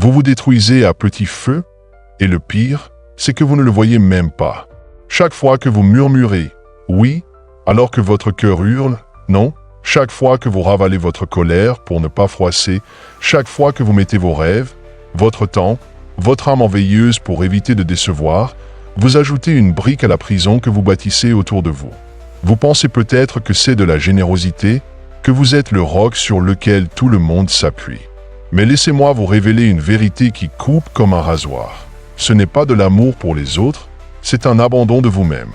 Vous vous détruisez à petit feu, et le pire, c'est que vous ne le voyez même pas. Chaque fois que vous murmurez « oui », alors que votre cœur hurle « non », chaque fois que vous ravalez votre colère pour ne pas froisser, chaque fois que vous mettez vos rêves, votre temps, votre âme en veilleuse pour éviter de décevoir, vous ajoutez une brique à la prison que vous bâtissez autour de vous. Vous pensez peut-être que c'est de la générosité, que vous êtes le roc sur lequel tout le monde s'appuie. Mais laissez-moi vous révéler une vérité qui coupe comme un rasoir. Ce n'est pas de l'amour pour les autres, c'est un abandon de vous-même.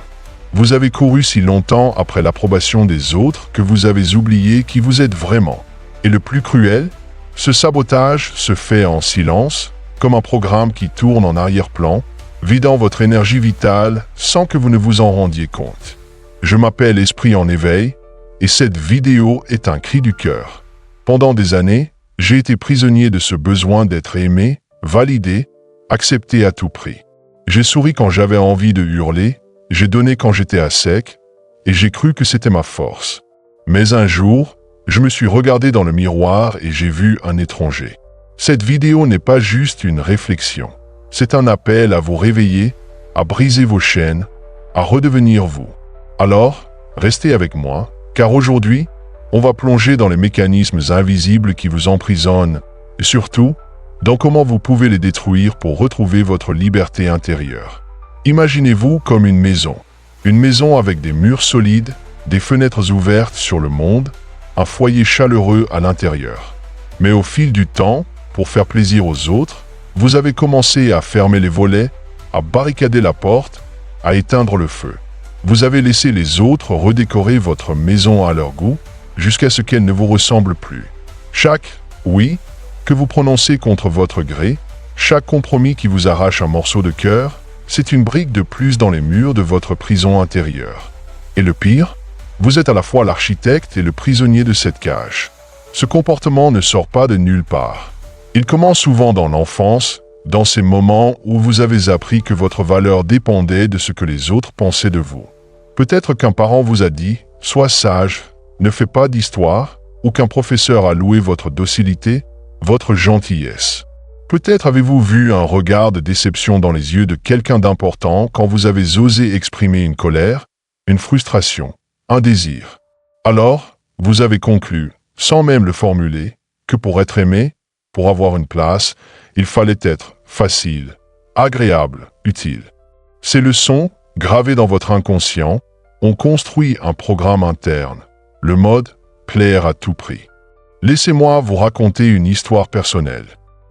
Vous avez couru si longtemps après l'approbation des autres que vous avez oublié qui vous êtes vraiment. Et le plus cruel, ce sabotage se fait en silence, comme un programme qui tourne en arrière-plan, vidant votre énergie vitale sans que vous ne vous en rendiez compte. Je m'appelle Esprit en éveil, et cette vidéo est un cri du cœur. Pendant des années, j'ai été prisonnier de ce besoin d'être aimé, validé, accepté à tout prix. J'ai souri quand j'avais envie de hurler, j'ai donné quand j'étais à sec, et j'ai cru que c'était ma force. Mais un jour, je me suis regardé dans le miroir et j'ai vu un étranger. Cette vidéo n'est pas juste une réflexion. C'est un appel à vous réveiller, à briser vos chaînes, à redevenir vous. Alors, restez avec moi, car aujourd'hui, on va plonger dans les mécanismes invisibles qui vous emprisonnent, et surtout, dans comment vous pouvez les détruire pour retrouver votre liberté intérieure. Imaginez-vous comme une maison avec des murs solides, des fenêtres ouvertes sur le monde, un foyer chaleureux à l'intérieur. Mais au fil du temps, pour faire plaisir aux autres, vous avez commencé à fermer les volets, à barricader la porte, à éteindre le feu. Vous avez laissé les autres redécorer votre maison à leur goût, jusqu'à ce qu'elle ne vous ressemble plus. Chaque « oui » que vous prononcez contre votre gré, chaque compromis qui vous arrache un morceau de cœur, c'est une brique de plus dans les murs de votre prison intérieure. Et le pire, vous êtes à la fois l'architecte et le prisonnier de cette cage. Ce comportement ne sort pas de nulle part. Il commence souvent dans l'enfance, dans ces moments où vous avez appris que votre valeur dépendait de ce que les autres pensaient de vous. Peut-être qu'un parent vous a dit « sois sage », ne fais pas d'histoire, ou qu'un professeur a loué votre docilité, votre gentillesse. Peut-être avez-vous vu un regard de déception dans les yeux de quelqu'un d'important quand vous avez osé exprimer une colère, une frustration, un désir. Alors, vous avez conclu, sans même le formuler, que pour être aimé, pour avoir une place, il fallait être facile, agréable, utile. Ces leçons, gravées dans votre inconscient, ont construit un programme interne. Le mode « plaire à tout prix ». Laissez-moi vous raconter une histoire personnelle.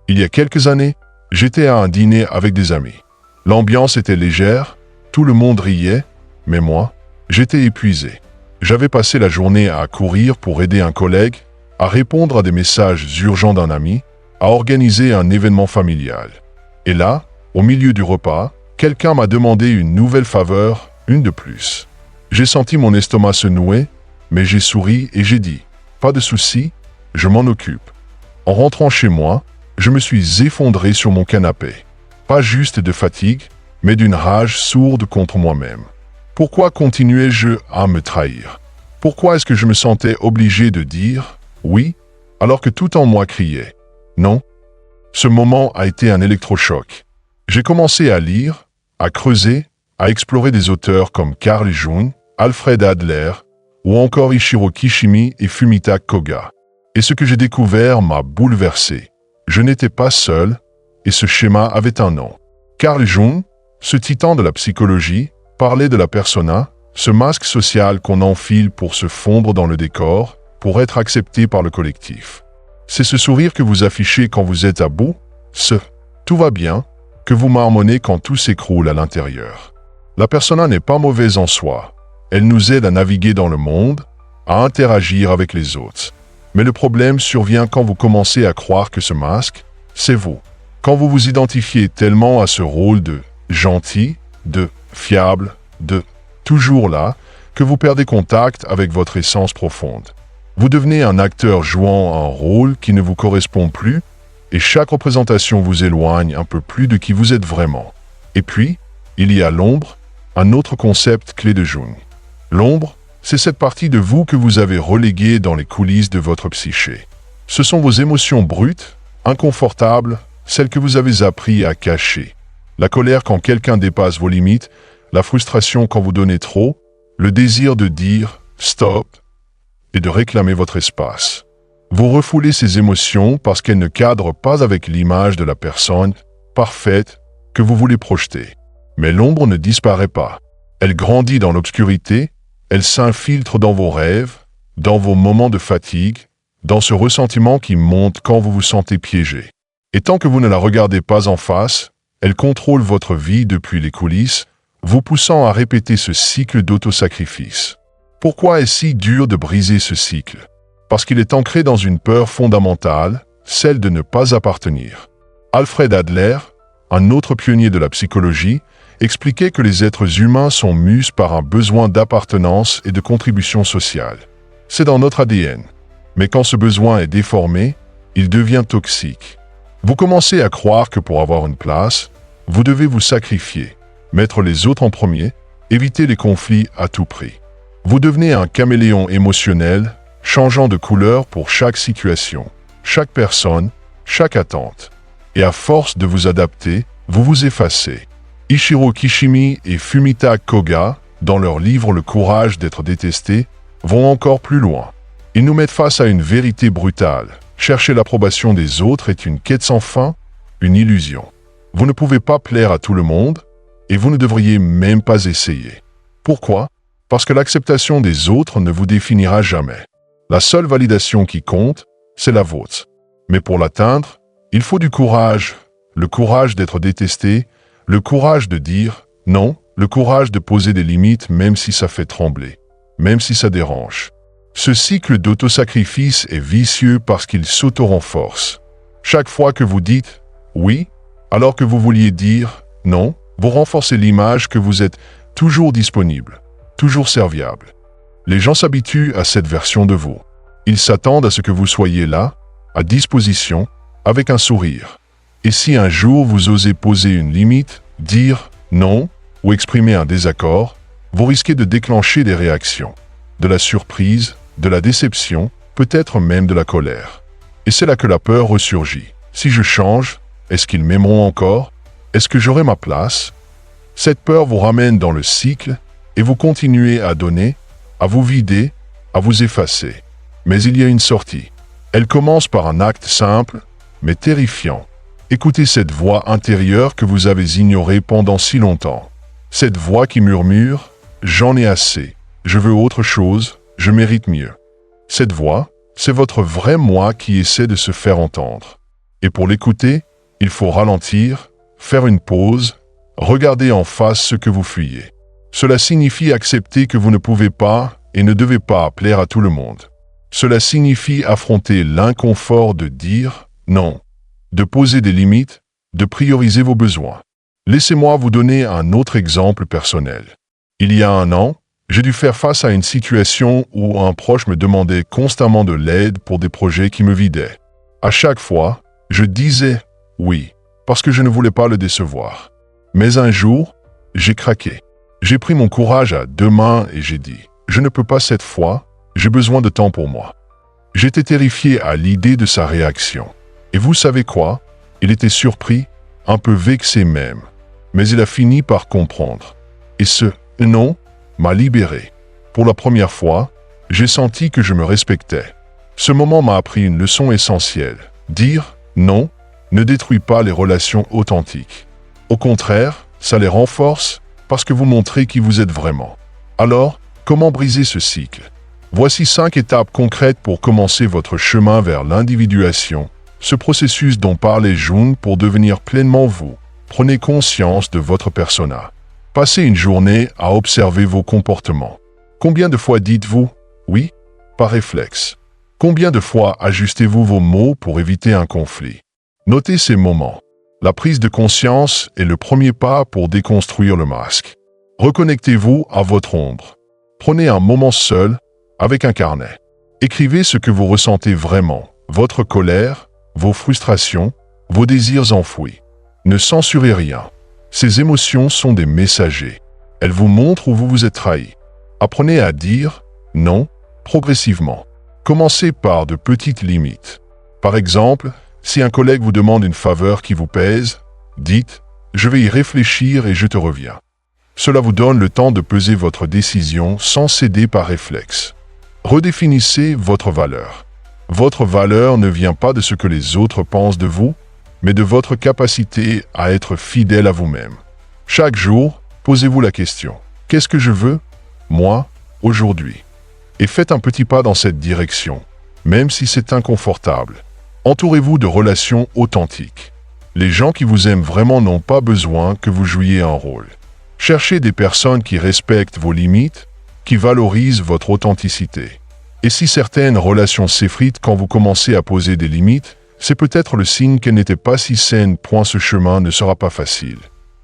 Il y a quelques années, j'étais à un dîner avec des amis. L'ambiance était légère, tout le monde riait, mais moi, j'étais épuisé. J'avais passé la journée à courir pour aider un collègue, à répondre à des messages urgents d'un ami, à organiser un événement familial. Et là, au milieu du repas, quelqu'un m'a demandé une nouvelle faveur, une de plus. J'ai senti mon estomac se nouer, mais j'ai souri et j'ai dit « Pas de souci, je m'en occupe ». En rentrant chez moi, je me suis effondré sur mon canapé. Pas juste de fatigue, mais d'une rage sourde contre moi-même. Pourquoi continuais-je à me trahir? Pourquoi est-ce que je me sentais obligé de dire « oui » alors que tout en moi criait « non ». Ce moment a été un électrochoc. J'ai commencé à lire, à creuser, à explorer des auteurs comme Carl Jung, Alfred Adler, ou encore Ichiro Kishimi et Fumita Koga. Et ce que j'ai découvert m'a bouleversé. Je n'étais pas seul, et ce schéma avait un nom. Carl Jung, ce titan de la psychologie, parlait de la persona, ce masque social qu'on enfile pour se fondre dans le décor, pour être accepté par le collectif. C'est ce sourire que vous affichez quand vous êtes à bout, ce « tout va bien » que vous marmonnez quand tout s'écroule à l'intérieur. La persona n'est pas mauvaise en soi. Elle nous aide à naviguer dans le monde, à interagir avec les autres. Mais le problème survient quand vous commencez à croire que ce masque, c'est vous. Quand vous vous identifiez tellement à ce rôle de gentil, de fiable, de toujours là, que vous perdez contact avec votre essence profonde. Vous devenez un acteur jouant un rôle qui ne vous correspond plus, et chaque représentation vous éloigne un peu plus de qui vous êtes vraiment. Et puis, il y a l'ombre, un autre concept clé de Jung. L'ombre, c'est cette partie de vous que vous avez reléguée dans les coulisses de votre psyché. Ce sont vos émotions brutes, inconfortables, celles que vous avez appris à cacher. La colère quand quelqu'un dépasse vos limites, la frustration quand vous donnez trop, le désir de dire « stop » et de réclamer votre espace. Vous refoulez ces émotions parce qu'elles ne cadrent pas avec l'image de la personne parfaite que vous voulez projeter. Mais l'ombre ne disparaît pas. Elle grandit dans l'obscurité, elle s'infiltre dans vos rêves, dans vos moments de fatigue, dans ce ressentiment qui monte quand vous vous sentez piégé. Et tant que vous ne la regardez pas en face, elle contrôle votre vie depuis les coulisses, vous poussant à répéter ce cycle d'autosacrifice. Pourquoi est-ce si dur de briser ce cycle? Parce qu'il est ancré dans une peur fondamentale, celle de ne pas appartenir. Alfred Adler, un autre pionnier de la psychologie, expliquait que les êtres humains sont mus par un besoin d'appartenance et de contribution sociale. C'est dans notre ADN. Mais quand ce besoin est déformé, il devient toxique. Vous commencez à croire que pour avoir une place, vous devez vous sacrifier, mettre les autres en premier, éviter les conflits à tout prix. Vous devenez un caméléon émotionnel, changeant de couleur pour chaque situation, chaque personne, chaque attente. Et à force de vous adapter, vous vous effacez. Ichiro Kishimi et Fumita Koga, dans leur livre Le courage d'être détesté, vont encore plus loin. Ils nous mettent face à une vérité brutale. Chercher l'approbation des autres est une quête sans fin, une illusion. Vous ne pouvez pas plaire à tout le monde, et vous ne devriez même pas essayer. Pourquoi? Parce que l'acceptation des autres ne vous définira jamais. La seule validation qui compte, c'est la vôtre. Mais pour l'atteindre, il faut du courage. Le courage d'être détesté, le courage de dire non, le courage de poser des limites même si ça fait trembler, même si ça dérange. Ce cycle d'autosacrifice est vicieux parce qu'il s'auto-renforce. Chaque fois que vous dites « oui », alors que vous vouliez dire « non », vous renforcez l'image que vous êtes toujours disponible, toujours serviable. Les gens s'habituent à cette version de vous. Ils s'attendent à ce que vous soyez là, à disposition, avec un sourire. Et si un jour vous osez poser une limite, dire « non » ou exprimer un désaccord, vous risquez de déclencher des réactions, de la surprise, de la déception, peut-être même de la colère. Et c'est là que la peur ressurgit. Si je change, est-ce qu'ils m'aimeront encore? Est-ce que j'aurai ma place? Cette peur vous ramène dans le cycle et vous continuez à donner, à vous vider, à vous effacer. Mais il y a une sortie. Elle commence par un acte simple, mais terrifiant. Écoutez cette voix intérieure que vous avez ignorée pendant si longtemps. Cette voix qui murmure « J'en ai assez, je veux autre chose, je mérite mieux ». Cette voix, c'est votre vrai moi qui essaie de se faire entendre. Et pour l'écouter, il faut ralentir, faire une pause, regarder en face ce que vous fuyez. Cela signifie accepter que vous ne pouvez pas et ne devez pas plaire à tout le monde. Cela signifie affronter l'inconfort de dire non, de poser des limites, de prioriser vos besoins. Laissez-moi vous donner un autre exemple personnel. Il y a un an, j'ai dû faire face à une situation où un proche me demandait constamment de l'aide pour des projets qui me vidaient. À chaque fois, je disais oui, parce que je ne voulais pas le décevoir. Mais un jour, j'ai craqué. J'ai pris mon courage à deux mains et j'ai dit « Je ne peux pas cette fois, j'ai besoin de temps pour moi ». J'étais terrifié à l'idée de sa réaction. Et vous savez quoi? Il était surpris, un peu vexé même. Mais il a fini par comprendre. Et ce « non » m'a libéré. Pour la première fois, j'ai senti que je me respectais. Ce moment m'a appris une leçon essentielle. Dire « non » ne détruit pas les relations authentiques. Au contraire, ça les renforce parce que vous montrez qui vous êtes vraiment. Alors, comment briser ce cycle? Voici 5 étapes concrètes pour commencer votre chemin vers l'individuation, ce processus dont parlait Jung pour devenir pleinement vous. Prenez conscience de votre persona. Passez une journée à observer vos comportements. Combien de fois dites-vous « oui » par réflexe? Combien de fois ajustez-vous vos mots pour éviter un conflit? Notez ces moments. La prise de conscience est le premier pas pour déconstruire le masque. Reconnectez-vous à votre ombre. Prenez un moment seul, avec un carnet. Écrivez ce que vous ressentez vraiment, votre colère, vos frustrations, vos désirs enfouis. Ne censurez rien. Ces émotions sont des messagers. Elles vous montrent où vous vous êtes trahi. Apprenez à dire « non » progressivement. Commencez par de petites limites. Par exemple, Si un collègue vous demande une faveur qui vous pèse, dites « Je vais y réfléchir et je te reviens ». Cela vous donne le temps de peser votre décision sans céder par réflexe. Redéfinissez votre valeur. Votre valeur ne vient pas de ce que les autres pensent de vous, mais de votre capacité à être fidèle à vous-même. Chaque jour, posez-vous la question « Qu'est-ce que je veux, moi, aujourd'hui ?» Et faites un petit pas dans cette direction, même si c'est inconfortable. Entourez-vous de relations authentiques. Les gens qui vous aiment vraiment n'ont pas besoin que vous jouiez un rôle. Cherchez des personnes qui respectent vos limites, qui valorisent votre authenticité. Et si certaines relations s'effritent quand vous commencez à poser des limites, c'est peut-être le signe qu'elles n'étaient pas si saines. Ce chemin ne sera pas facile.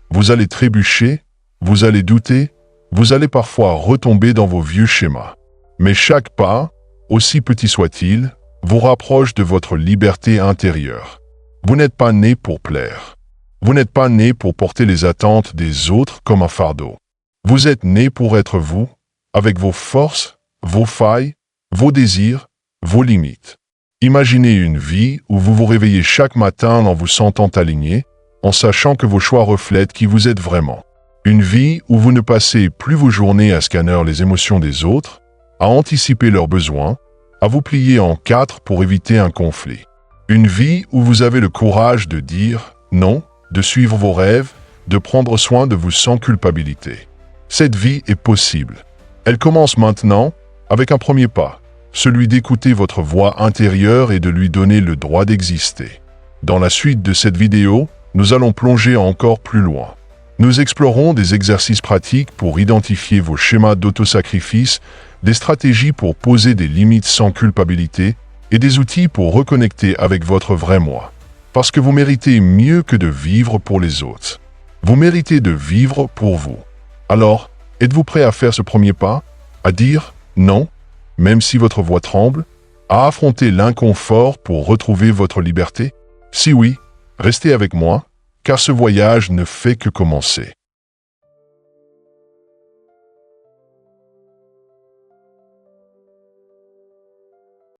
Vous allez trébucher, vous allez douter, vous allez parfois retomber dans vos vieux schémas. Mais chaque pas, aussi petit soit-il, vous rapproche de votre liberté intérieure. Vous n'êtes pas né pour plaire. Vous n'êtes pas né pour porter les attentes des autres comme un fardeau. Vous êtes né pour être vous, avec vos forces, vos failles, vos désirs, vos limites. Imaginez une vie où vous vous réveillez chaque matin en vous sentant aligné, en sachant que vos choix reflètent qui vous êtes vraiment. Une vie où vous ne passez plus vos journées à scanner les émotions des autres, à anticiper leurs besoins, à vous plier en quatre pour éviter un conflit. Une vie où vous avez le courage de dire non, de suivre vos rêves, de prendre soin de vous sans culpabilité. Cette vie est possible. Elle commence maintenant avec un premier pas, celui d'écouter votre voix intérieure et de lui donner le droit d'exister. Dans la suite de cette vidéo, nous allons plonger encore plus loin. Nous explorons des exercices pratiques pour identifier vos schémas d'autosacrifice, des stratégies pour poser des limites sans culpabilité et des outils pour reconnecter avec votre vrai moi. Parce que vous méritez mieux que de vivre pour les autres. Vous méritez de vivre pour vous. Alors, êtes-vous prêt à faire ce premier pas, à dire non, même si votre voix tremble, à affronter l'inconfort pour retrouver votre liberté? Si oui, restez avec moi, car ce voyage ne fait que commencer.